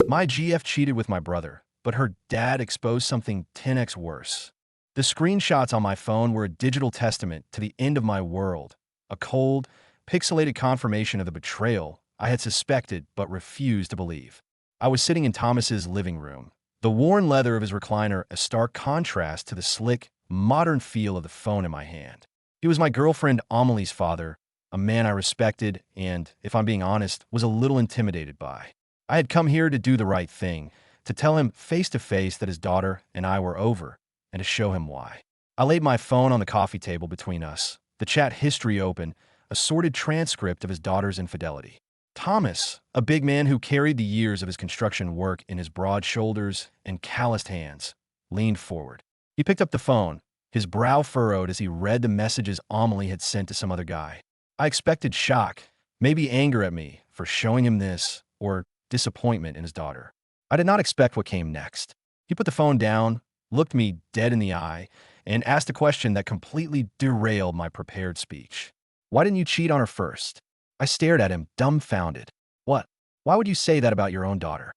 My GF cheated with my brother, but her dad exposed something 10x worse. The screenshots on my phone were a digital testament to the end of my world, a cold, pixelated confirmation of the betrayal I had suspected but refused to believe. I was sitting in Thomas's living room, the worn leather of his recliner a stark contrast to the slick, modern feel of the phone in my hand. He was my girlfriend Amelie's father, a man I respected and, if I'm being honest, was a little intimidated by. I had come here to do the right thing, to tell him face to face that his daughter and I were over, and to show him why. I laid my phone on the coffee table between us, the chat history open, a sordid transcript of his daughter's infidelity. Thomas, a big man who carried the years of his construction work in his broad shoulders and calloused hands, leaned forward. He picked up the phone, his brow furrowed as he read the messages Amelie had sent to some other guy. I expected shock, maybe anger at me for showing him this, or disappointment in his daughter. I did not expect what came next. He put the phone down, looked me dead in the eye, and asked a question that completely derailed my prepared speech. Why didn't you cheat on her first? I stared at him, dumbfounded. What? Why would you say that about your own daughter?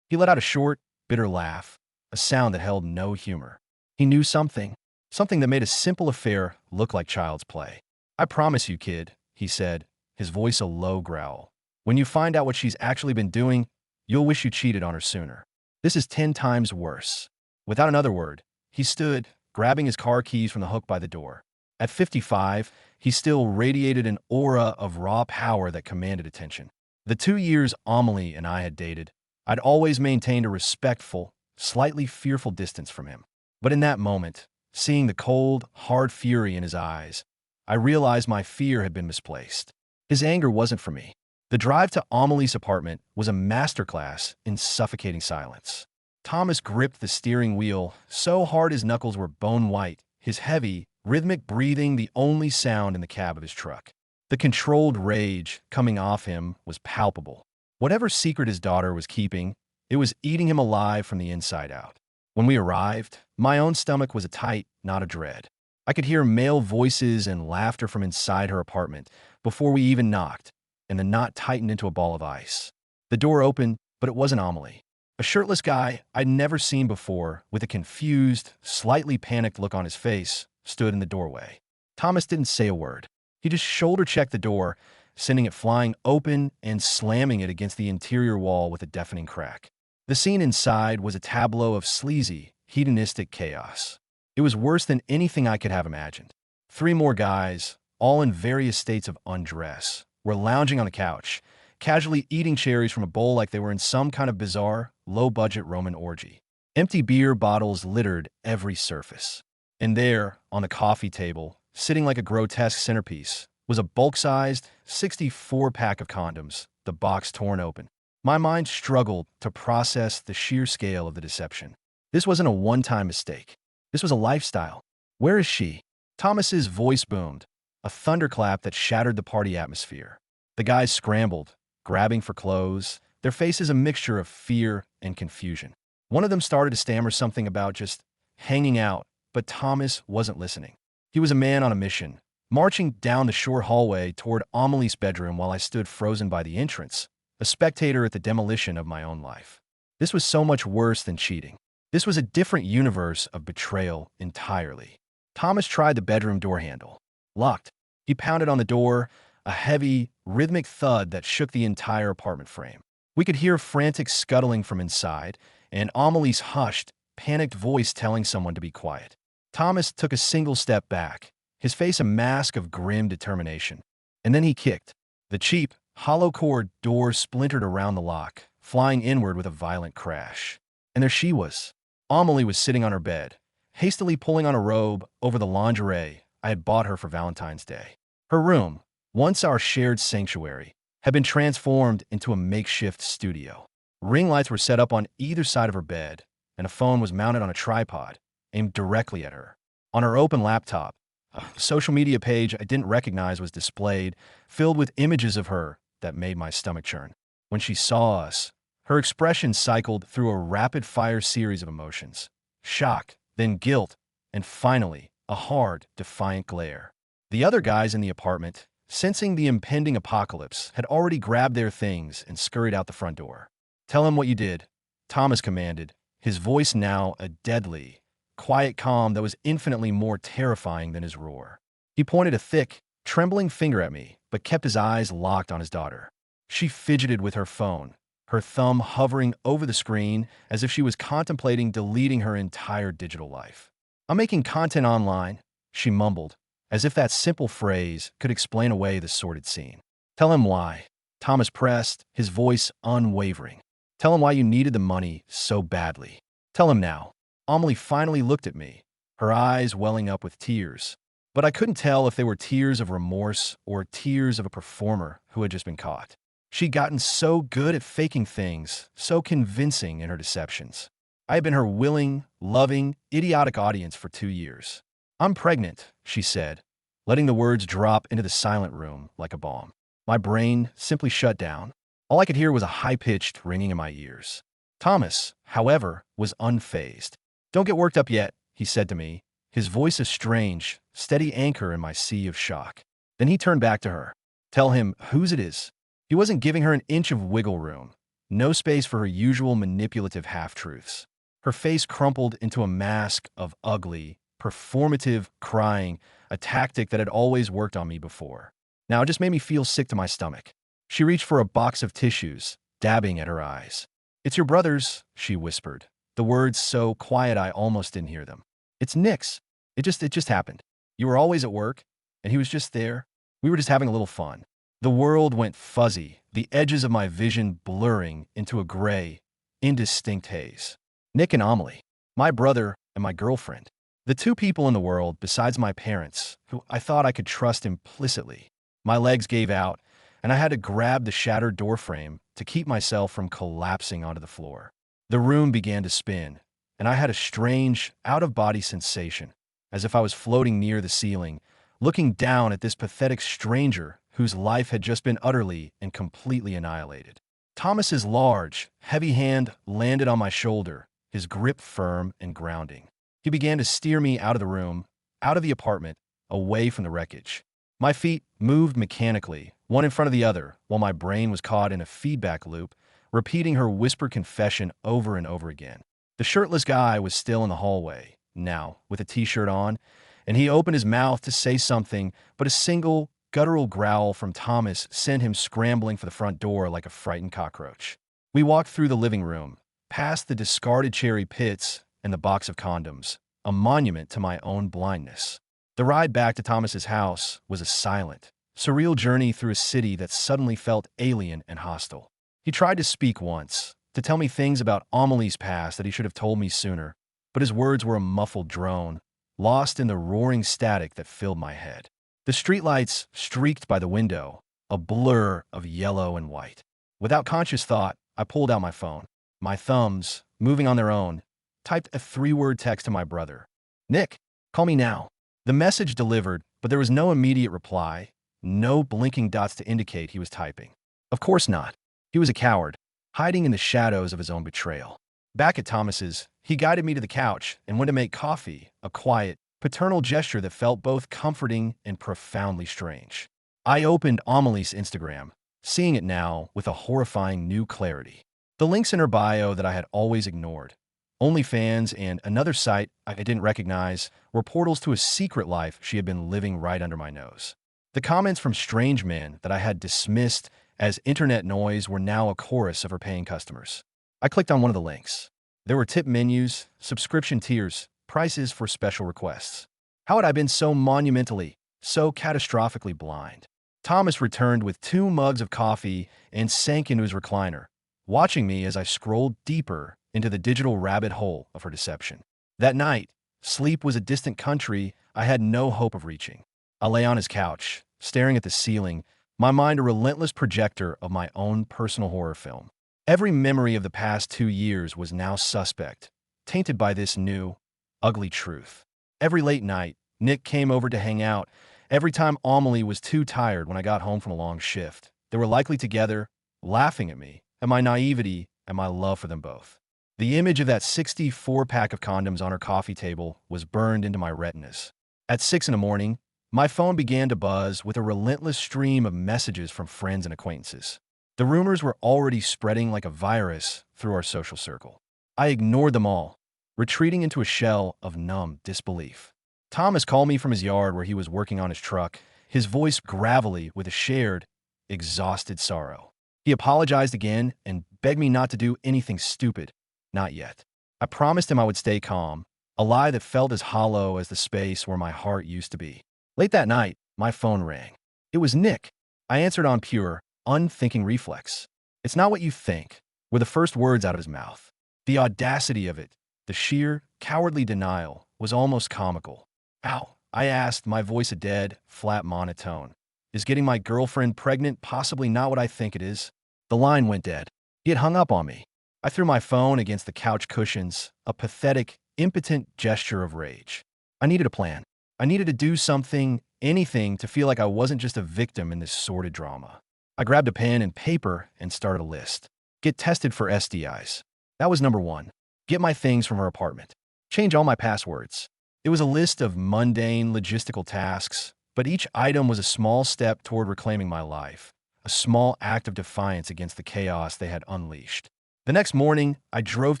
He let out a short, bitter laugh, a sound that held no humor. He knew something that made a simple affair look like child's play. I promise you, kid, he said, his voice a low growl. When you find out what she's actually been doing, you'll wish you cheated on her sooner. This is 10 times worse. Without another word, he stood, grabbing his car keys from the hook by the door. At 55, he still radiated an aura of raw power that commanded attention. The 2 years Amelie and I had dated, I'd always maintained a respectful, slightly fearful distance from him. But in that moment, seeing the cold, hard fury in his eyes, I realized my fear had been misplaced. His anger wasn't for me. The drive to Amelie's apartment was a masterclass in suffocating silence. Thomas gripped the steering wheel so hard his knuckles were bone white, his heavy, rhythmic breathing the only sound in the cab of his truck. The controlled rage coming off him was palpable. Whatever secret his daughter was keeping, it was eating him alive from the inside out. When we arrived, my own stomach was a tight, not a dread. I could hear male voices and laughter from inside her apartment before we even knocked, and the knot tightened into a ball of ice. The door opened, but it wasn't Amelie. A shirtless guy I'd never seen before, with a confused, slightly panicked look on his face, stood in the doorway. Thomas didn't say a word. He just shoulder-checked the door, sending it flying open and slamming it against the interior wall with a deafening crack. The scene inside was a tableau of sleazy, hedonistic chaos. It was worse than anything I could have imagined. 3 more guys, all in various states of undress, were lounging on the couch, casually eating cherries from a bowl like they were in some kind of bizarre, low-budget Roman orgy. Empty beer bottles littered every surface. And there, on the coffee table, sitting like a grotesque centerpiece, was a bulk-sized 64-pack of condoms, the box torn open. My mind struggled to process the sheer scale of the deception. This wasn't a one-time mistake. This was a lifestyle. Where is she? Thomas's voice boomed, a thunderclap that shattered the party atmosphere. The guys scrambled, grabbing for clothes, their faces a mixture of fear and confusion. One of them started to stammer something about just hanging out, but Thomas wasn't listening. He was a man on a mission, marching down the short hallway toward Amelie's bedroom while I stood frozen by the entrance, a spectator at the demolition of my own life. This was so much worse than cheating. This was a different universe of betrayal entirely. Thomas tried the bedroom door handle. Locked. He pounded on the door, a heavy, rhythmic thud that shook the entire apartment frame. We could hear frantic scuttling from inside, and Amelie's hushed, panicked voice telling someone to be quiet. Thomas took a single step back, his face a mask of grim determination. And then he kicked. The cheap, hollow-core door splintered around the lock, flying inward with a violent crash. And there she was. Amelie was sitting on her bed, hastily pulling on a robe over the lingerie I had bought her for Valentine's Day. Her room, once our shared sanctuary, had been transformed into a makeshift studio. Ring lights were set up on either side of her bed, and a phone was mounted on a tripod, aimed directly at her. On her open laptop, a social media page I didn't recognize was displayed, filled with images of her that made my stomach churn. When she saw us, her expression cycled through a rapid-fire series of emotions. Shock, then guilt, and finally, a hard, defiant glare. The other guys in the apartment, sensing the impending apocalypse, had already grabbed their things and scurried out the front door. "Tell him what you did," Thomas commanded, his voice now a deadly, quiet calm that was infinitely more terrifying than his roar. He pointed a thick, trembling finger at me, but kept his eyes locked on his daughter. She fidgeted with her phone, her thumb hovering over the screen as if she was contemplating deleting her entire digital life. "I'm making content online," she mumbled, as if that simple phrase could explain away the sordid scene. "Tell him why," Thomas pressed, his voice unwavering. "Tell him why you needed the money so badly. Tell him now." Amelie finally looked at me, her eyes welling up with tears. But I couldn't tell if they were tears of remorse or tears of a performer who had just been caught. She'd gotten so good at faking things, so convincing in her deceptions. I had been her willing, loving, idiotic audience for 2 years. "I'm pregnant," she said, letting the words drop into the silent room like a bomb. My brain simply shut down. All I could hear was a high-pitched ringing in my ears. Thomas, however, was unfazed. "Don't get worked up yet," he said to me, his voice a strange, steady anchor in my sea of shock. Then he turned back to her. "Tell him whose it is." He wasn't giving her an inch of wiggle room, no space for her usual manipulative half-truths. Her face crumpled into a mask of ugly, performative crying, a tactic that had always worked on me before. Now it just made me feel sick to my stomach. She reached for a box of tissues, dabbing at her eyes. "It's your brother's," she whispered, the words so quiet I almost didn't hear them. "It's Nick's. It just happened. You were always at work, and he was just there. We were just having a little fun." The world went fuzzy, the edges of my vision blurring into a gray, indistinct haze. Nick and Amelie, my brother and my girlfriend. The two people in the world, besides my parents, who I thought I could trust implicitly. My legs gave out, and I had to grab the shattered doorframe to keep myself from collapsing onto the floor. The room began to spin, and I had a strange, out-of-body sensation, as if I was floating near the ceiling, looking down at this pathetic stranger whose life had just been utterly and completely annihilated. Thomas's large, heavy hand landed on my shoulder, his grip firm and grounding. He began to steer me out of the room, out of the apartment, away from the wreckage. My feet moved mechanically, one in front of the other, while my brain was caught in a feedback loop, repeating her whispered confession over and over again. The shirtless guy was still in the hallway, now, with a t-shirt on, and he opened his mouth to say something, but a single, guttural growl from Thomas sent him scrambling for the front door like a frightened cockroach. We walked through the living room, past the discarded cherry pits and the box of condoms, a monument to my own blindness. The ride back to Thomas's house was a silent, surreal journey through a city that suddenly felt alien and hostile. He tried to speak once, to tell me things about Amelie's past that he should have told me sooner, but his words were a muffled drone, lost in the roaring static that filled my head. The streetlights streaked by the window, a blur of yellow and white. Without conscious thought, I pulled out my phone. My thumbs, moving on their own, typed a 3-word text to my brother. "Nick, call me now." The message delivered, but there was no immediate reply, no blinking dots to indicate he was typing. Of course not. He was a coward, hiding in the shadows of his own betrayal. Back at Thomas's, he guided me to the couch and went to make coffee, a quiet, paternal gesture that felt both comforting and profoundly strange. I opened Amelie's Instagram, seeing it now with a horrifying new clarity. The links in her bio that I had always ignored, OnlyFans and another site I didn't recognize, were portals to a secret life she had been living right under my nose. The comments from strange men that I had dismissed as internet noise were now a chorus of her paying customers. I clicked on one of the links. There were tip menus, subscription tiers, prices for special requests. How had I been so monumentally, so catastrophically blind? Thomas returned with 2 mugs of coffee and sank into his recliner, watching me as I scrolled deeper into the digital rabbit hole of her deception. That night, sleep was a distant country I had no hope of reaching. I lay on his couch, staring at the ceiling, my mind a relentless projector of my own personal horror film. Every memory of the past 2 years was now suspect, tainted by this new, ugly truth. Every late night, Nick came over to hang out. Every time Amelie was too tired when I got home from a long shift, they were likely together, laughing at me, at my naivety, and my love for them both. The image of that 64-pack of condoms on her coffee table was burned into my retinas. At 6 in the morning, my phone began to buzz with a relentless stream of messages from friends and acquaintances. The rumors were already spreading like a virus through our social circle. I ignored them all, retreating into a shell of numb disbelief. Thomas called me from his yard where he was working on his truck, his voice gravelly with a shared, exhausted sorrow. He apologized again and begged me not to do anything stupid. Not yet. I promised him I would stay calm, a lie that felt as hollow as the space where my heart used to be. Late that night, my phone rang. It was Nick. I answered on pure, unthinking reflex. "It's not what you think," were the first words out of his mouth. The audacity of it, the sheer, cowardly denial, was almost comical. "Ow," I asked, my voice a dead, flat monotone. "Is getting my girlfriend pregnant possibly not what I think it is?" The line went dead. He had hung up on me. I threw my phone against the couch cushions, a pathetic, impotent gesture of rage. I needed a plan. I needed to do something, anything, to feel like I wasn't just a victim in this sordid drama. I grabbed a pen and paper and started a list. Get tested for STIs. That was number one. Get my things from her apartment. Change all my passwords. It was a list of mundane, logistical tasks, but each item was a small step toward reclaiming my life, a small act of defiance against the chaos they had unleashed. The next morning, I drove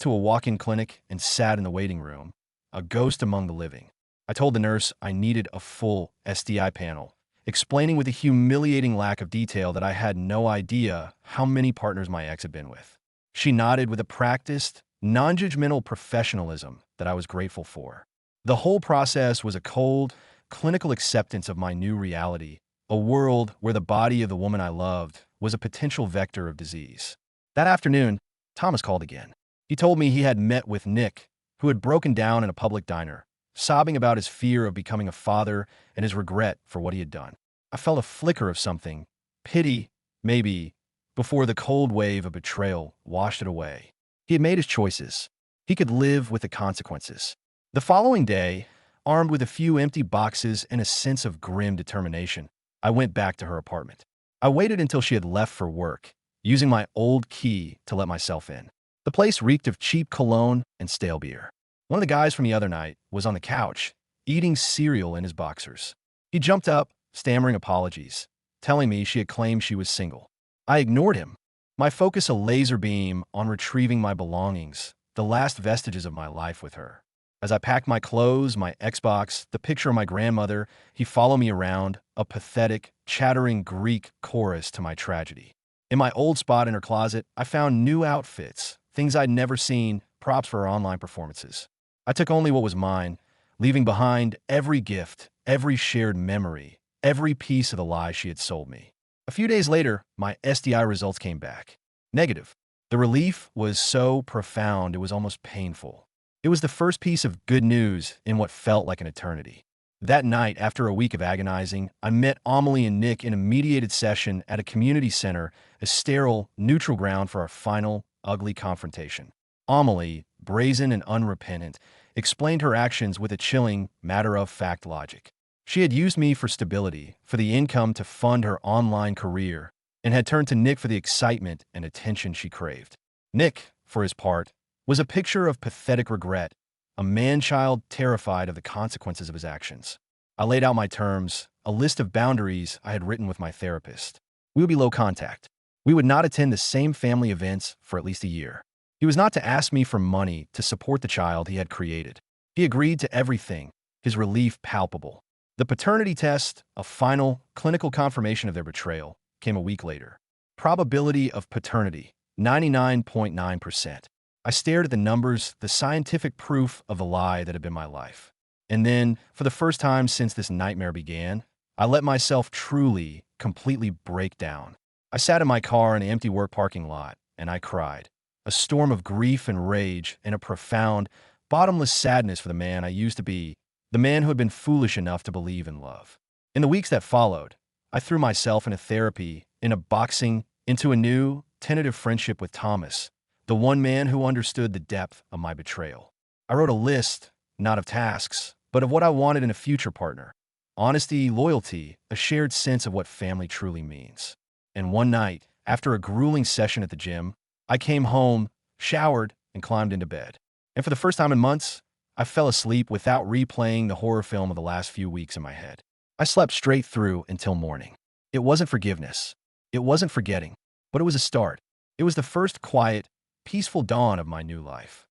to a walk-in clinic and sat in the waiting room, a ghost among the living. I told the nurse I needed a full STI panel, explaining with a humiliating lack of detail that I had no idea how many partners my ex had been with. She nodded with a practiced, non-judgmental professionalism that I was grateful for. The whole process was a cold, clinical acceptance of my new reality, a world where the body of the woman I loved was a potential vector of disease. That afternoon, Thomas called again. He told me he had met with Nick, who had broken down in a public diner, sobbing about his fear of becoming a father and his regret for what he had done. I felt a flicker of something, pity, maybe, before the cold wave of betrayal washed it away. He had made his choices. He could live with the consequences. The following day, armed with a few empty boxes and a sense of grim determination, I went back to her apartment. I waited until she had left for work, using my old key to let myself in. The place reeked of cheap cologne and stale beer. One of the guys from the other night was on the couch, eating cereal in his boxers. He jumped up, stammering apologies, telling me she had claimed she was single. I ignored him, my focus a laser beam on retrieving my belongings, the last vestiges of my life with her. As I packed my clothes, my Xbox, the picture of my grandmother, he followed me around, a pathetic, chattering Greek chorus to my tragedy. In my old spot in her closet, I found new outfits, things I'd never seen, props for her online performances. I took only what was mine, leaving behind every gift, every shared memory, every piece of the lie she had sold me. A few days later, my STI results came back. Negative. The relief was so profound it was almost painful. It was the first piece of good news in what felt like an eternity. That night, after a week of agonizing, I met Amelie and Nick in a mediated session at a community center, a sterile, neutral ground for our final, ugly confrontation. Amelie, brazen and unrepentant, explained her actions with a chilling, matter-of-fact logic. She had used me for stability, for the income to fund her online career, and had turned to Nick for the excitement and attention she craved. Nick, for his part, was a picture of pathetic regret, a man-child terrified of the consequences of his actions. I laid out my terms, a list of boundaries I had written with my therapist. We would be low contact. We would not attend the same family events for at least a year. He was not to ask me for money to support the child he had created. He agreed to everything, his relief palpable. The paternity test, a final, clinical confirmation of their betrayal, came a week later. Probability of paternity, 99.9%. I stared at the numbers, the scientific proof of the lie that had been my life. And then, for the first time since this nightmare began, I let myself truly, completely break down. I sat in my car in an empty work parking lot, and I cried. A storm of grief and rage, and a profound, bottomless sadness for the man I used to be, the man who had been foolish enough to believe in love. In the weeks that followed, I threw myself into therapy, into boxing, into a new, tentative friendship with Thomas, the one man who understood the depth of my betrayal. I wrote a list, not of tasks, but of what I wanted in a future partner. Honesty, loyalty, a shared sense of what family truly means. And one night, after a grueling session at the gym, I came home, showered, and climbed into bed. And for the first time in months, I fell asleep without replaying the horror film of the last few weeks in my head. I slept straight through until morning. It wasn't forgiveness. It wasn't forgetting. But it was a start. It was the first quiet, peaceful dawn of my new life.